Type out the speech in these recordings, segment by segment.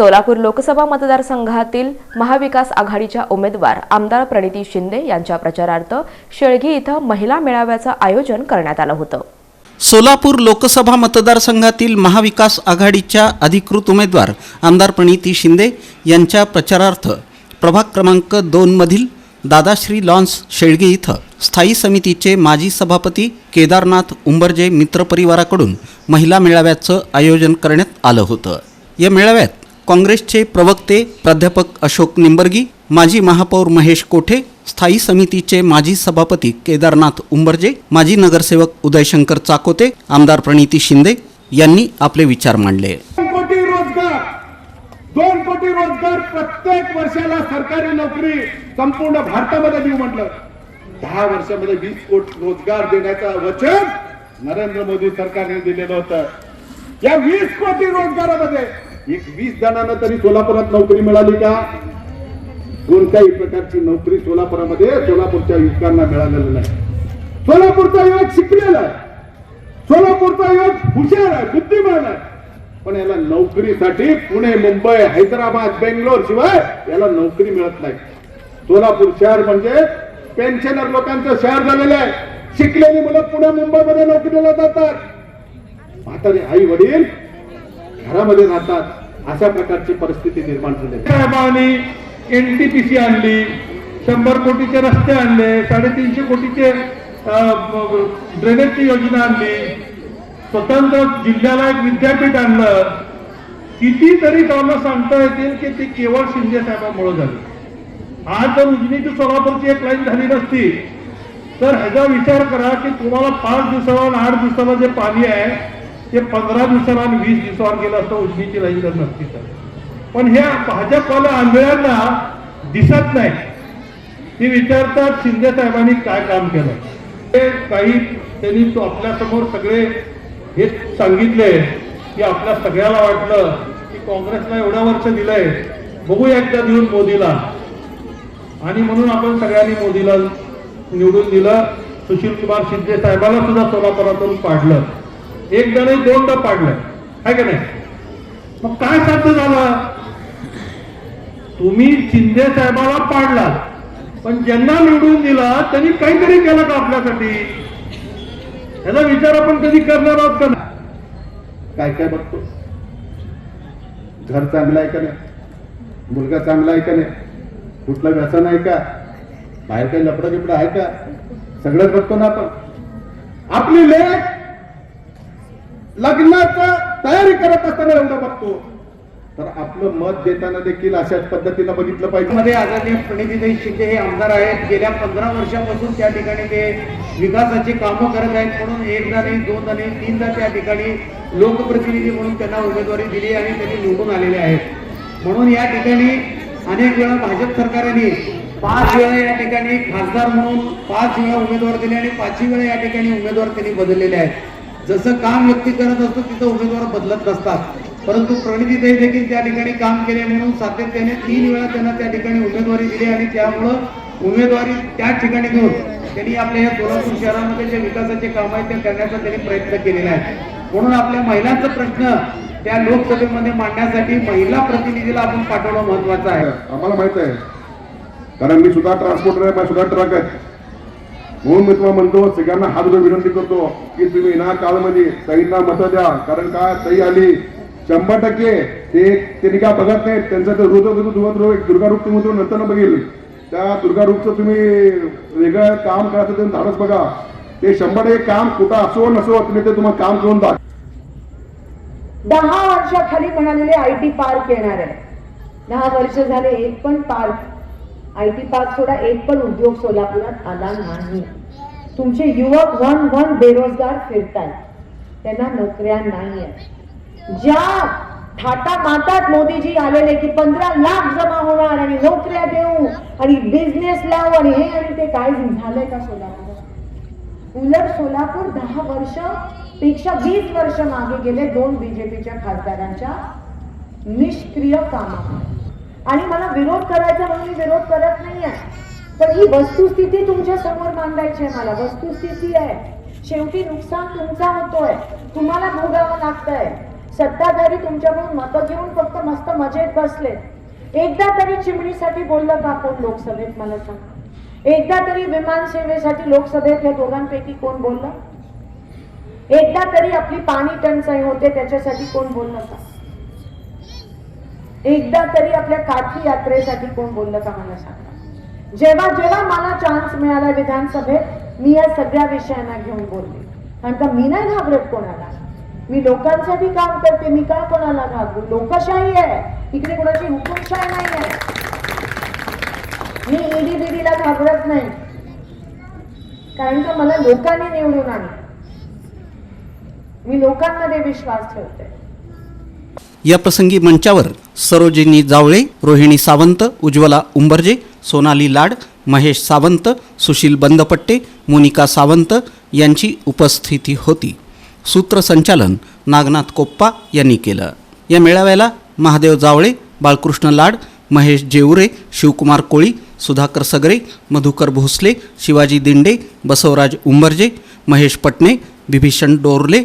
सोलापूर लोकसभा मतदारसंघातील महाविकास आघाडीच्या उमेदवार आमदार प्रणिती शिंदे यांच्या प्रचारार्थ शेळगी इथं महिला मेळाव्याचं आयोजन करण्यात आलं होतं। सोलापूर लोकसभा मतदारसंघातील महाविकास आघाडीच्या अधिकृत उमेदवार आमदार प्रणिती शिंदे यांच्या प्रचारार्थ प्रभाग क्रमांक 2 मधील दादाश्री लॉन्स शेळगी इथं स्थायी समितीचे माजी सभापती केदारनाथ उंबरजे मित्रपरिवाराकडून महिला मेळाव्याचं आयोजन करण्यात आलं होतं। या मेळाव्यात काँग्रेसचे प्रवक्ते प्राध्यापक अशोक निंबर्गी, माजी महापौर महेश कोठे, स्थायी समितीचे माजी सभापती केदारनाथ उंबरजे, माजी नगरसेवक उदयशंकर चाकोते, आमदार प्रणिती शिंदे यांनी आपले विचार मांडले। 2 कोटी रोजगार प्रत्येक वर्षाला सरकारी नोकरी संपूर्ण भारतामध्ये देऊ म्हटलं। 10 वर्षामध्ये 20 कोटी रोजगार देण्याचं वचन नरेंद्र मोदी सरकारने दिलेलं होतं। या 20 कोटी रोजगारामध्ये 20 जणांना तरी सोलापुरात नोकरी मिळाली का? कोणत्याही प्रकारची नोकरी सोलापुरामध्ये सोलापूरच्या युवकांना मिळालेली नाही। सोलापूरचा युवक शिकलेला आहे, सोलापूरचा युवक हुशार आहे, बुद्धिमान आहे, पण याला नोकरीसाठी पुणे, मुंबई, हैदराबाद, बेंगलोर शिवाय याला नोकरी मिळत नाही। सोलापूर शहर म्हणजे पेन्शनर लोकांचं शहर झालेलं आहे। शिकलेली मुलं पुणे, मुंबईमध्ये नोकरीला जातात, म्हातारे आई वडील घरामध्ये राहतात। अशा प्रकारची परिस्थिती निर्माण झाली। एनटीपीसी आणली, 100 कोटीचे रस्ते आणले, 350 कोटीचे ड्रेनेजची योजना आणली, स्वतंत्र जिल्ह्याला एक विद्यापीठ आणलं। कितीतरी कामं सांगता येतील की ती केवळ शिंदे साहेबांमुळे झाली। आज जर उजनी ते सोलापूरची एक लाईन झाली नसती तर ह्याचा विचार करा की तुम्हाला 5 दिवसाला आणि 8 दिवसाला जे पाणी आहे ते 15 दिवसाला आणि 20 दिवसावर गेलं असतं उजनीची लाईन जर नसती तर। पण ह्या भाजपवाल्या आंधळ्यांना दिसत नाही, ती विचारतात शिंदे साहेबांनी काय काम केलं। ते काही त्यांनी तो आपल्या समोर सगळे हे सांगितले की आपल्या सगळ्याला वाटलं की काँग्रेसला एवढं वर्ष दिलंय, बघूया एकदा देऊन मोदीला, आणि म्हणून आपण सगळ्यांनी मोदीला निवडून दिलं। सुशील कुमार शिंदे साहेबांना सुद्धा सोलापुरातून पाडलं, एकदा नाही 2दा पाडलं, आहे का नाही? मग काय साध्य झालं? तुम्ही शिंदे साहेबाला पाडला, पण ज्यांना निवडून दिला त्यांनी काहीतरी केलं का आपल्यासाठी? याचा विचार आपण कधी करणार आहोत का? काय काय बघतो, घर चांगलं आहे का नाही, मुलगा चांगला आहे का नाही, कुठलं व्यसन आहे का, बाहेर काही लपडं बिपडं आहे का, सगळंच बघतो ना आपण। आपली लेख लग्नाचा तयारी करत असताना एवढं बघतो, तर आपलं मत देताना देखील अशाच पद्धतीनं बघितलं पाहिजे। मध्ये आदरणीय प्रणितीताई शिंदे हे आमदार आहेत। गेल्या 15 वर्षापासून त्या ठिकाणी ते विकासाची कामं करत आहेत, म्हणून 1दा नाही 2दा नाही 3दा त्या ठिकाणी लोकप्रतिनिधी म्हणून त्यांना उमेदवारी दिली आणि त्यांनी निवडून आलेले आहेत। म्हणून या ठिकाणी अनेक वेळा भाजप सरकारने 5 वेळा या ठिकाणी खासदार म्हणून 5 वेळा उमेदवार दिले आणि 5ही वेळा या ठिकाणी उमेदवार त्यांनी बदललेले आहेत। जसं काम व्यक्ती करत असतो तिथं उमेदवार बदलत नसतात, परंतु प्रणितीताई देखील त्या ठिकाणी काम केले म्हणून सातत्याने 3 वेळा त्यांना त्या ठिकाणी उमेदवारी दिली आणि त्यामुळं उमेदवारी त्या ठिकाणी घेऊन त्यांनी आपल्या या सोलापूर शहरामध्ये जे विकासाचे काम आहेत ते करण्याचा त्यांनी प्रयत्न केलेला आहे। म्हणून आपल्या महिलांचा प्रश्न त्या लोकसभेमध्ये मांडण्यासाठी महिला प्रतिनिधीला आपण पाठवणं महत्वाचं आहे। आम्हाला माहित आहे, कारण मी सुद्धा ट्रान्सपोर्टर आहे, सुद्धा ट्रक आहे, म्हणून मी तुम्हाला म्हणतो, सगळ्यांना हात जोडून विनंती करतो की तुम्ही ना काळमध्ये ताईंना मतं द्या। कारण का ताई आली 100% ते काय बघत नाही, त्यांचं ते दुर्गारूप तुम्ही नंतर बघेल, त्या दुर्गारूपचं तुम्ही वेगळं काम करायचं ते धाडस बघा। ते 100% काम कुठं असो नसो तुम्ही ते तुम्हाला काम करून दाखवा। 10 वर्षाखाली म्हणालेले IT पार्क येणार आहे, 10 वर्ष झाले एक पण पार्क, IT पार्क सोडा एक पण उद्योग सोलापुरात आला नाही। तुमचे युवक वन बेरोजगार फिरतात, त्यांना नोकऱ्या नाही आहेत। ज्या थाटा मातात मोदीजी आलेले की 15 लाख जमा होणार आणि नोकऱ्या देऊ आणि बिझनेस लावू आणि हे आणि ते, काय झालंय का सोलापूर? उलट सोलापूर 10 वर्ष पेक्षा 20 वर्ष मागे गेले 2 बीजेपीच्या खासदारांच्या निष्क्रिय कामामुळे। आणि मला विरोध करायचा म्हणून मी विरोध करत नाहीये, पण ही वस्तुस्थिती तुमच्या समोर मांडायची आहे। मला वस्तुस्थिती आहे, शेवटी नुकसान तुमचा होतोय, तुम्हाला भोगावं लागतंय। सत्ताधारी तुमच्याकडून मतं घेऊन फक्त मस्त मजेत बसले. एकदा तरी चिमणीसाठी बोललं का कोण लोकसभेत मला सांग? एकदा तरी विमान सेवेसाठी लोकसभेत या दोघांपैकी कोण बोललं? एकदा तरी आपली पाणी टंचाई होते त्याच्यासाठी कोण बोललं का? एकदा तरी आपल्या काठी यात्रेसाठी कोण बोललं का मला सांगा? जेव्हा जेव्हा मला चान्स मिळाला विधानसभेत मी या सगळ्या विषयांना घेऊन बोलले. कारण का मी नाही घाबरत कोणाला. मी लोकांसाठी काम करते. मी का कोणाला घाबरू? लोकशाही आहे, इकडे कोणाची हुकुमशाही नाही आहे. मी ईडीला घाबरत नाही, कारण का मला लोकांनी निवडून आणलं. मी लोकांमध्ये विश्वास ठेवते. या प्रसंगी मंचावर सरोजिनी जावळे, रोहिणी सावंत, उज्ज्वला उंबर्जे, सोनाली लाड, महेश सावंत, सुशील बंदपट्टे, मोनिका सावंत यांची उपस्थिती होती. सूत्रसंचालन नागनाथ कोप्पा यांनी केलं. या मेळाव्याला महादेव जावळे, बाळकृष्ण लाड, महेश जेवरे, शिवकुमार कोळी, सुधाकर सगरे, मधुकर भोसले, शिवाजी दिंडे, बसवराज उंबर्जे, महेश पटणे, बिभीषण डोरले,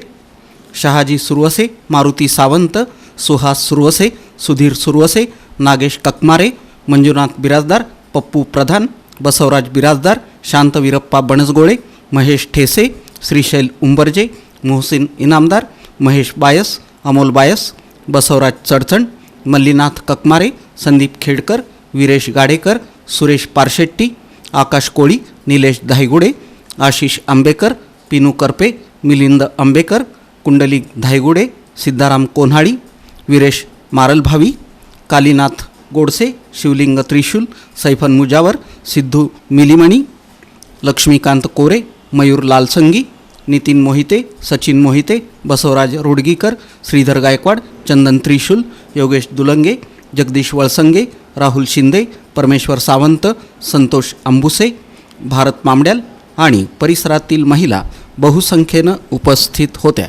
शहाजी सुरवसे, मारुती सावंत, सुहास सुरवसे, सुधीर सुरवसे, नागेश ककमारे, मंजुनाथ बिराजदार, पप्पू प्रधान, बसवराज बिराजदार, शांतवीरप्पा बनसगोळे, महेश ठेसे, श्रीशैल उंबर्जे, मोहसिन इनामदार, महेश बायस, अमोल बायस, बसवराज चडचण, मल्लीनाथ ककमारे, संदीप खेडकर, वीरेश गाडेकर, सुरेश पारशेट्टी, आकाश कोळी, निलेश धायगुडे, आशिष आंबेकर, पिनू करपे, मिलिंद आंबेकर, कुंडलिक धायगुडे, सिद्धाराम कोन्हाळी, वीरेश मारलभावी, कालीनाथ गोडसे, शिवलिंग त्रिशूल, सैफन मुजावर, सिद्धू मिलिमणी, लक्ष्मीकांत कोरे, मयूर लालसंगी, नितीन मोहिते, सचिन मोहिते, बसवराज रोडगीकर, श्रीधर गायकवाड, चंदन त्रिशूल, योगेश दुलंगे, जगदीश वळसंगे, राहुल शिंदे, परमेश्वर सावंत, संतोष अंबुसे, भारत मामड्याल आणि परिसरातील महिला बहुसंख्येनं उपस्थित होत्या.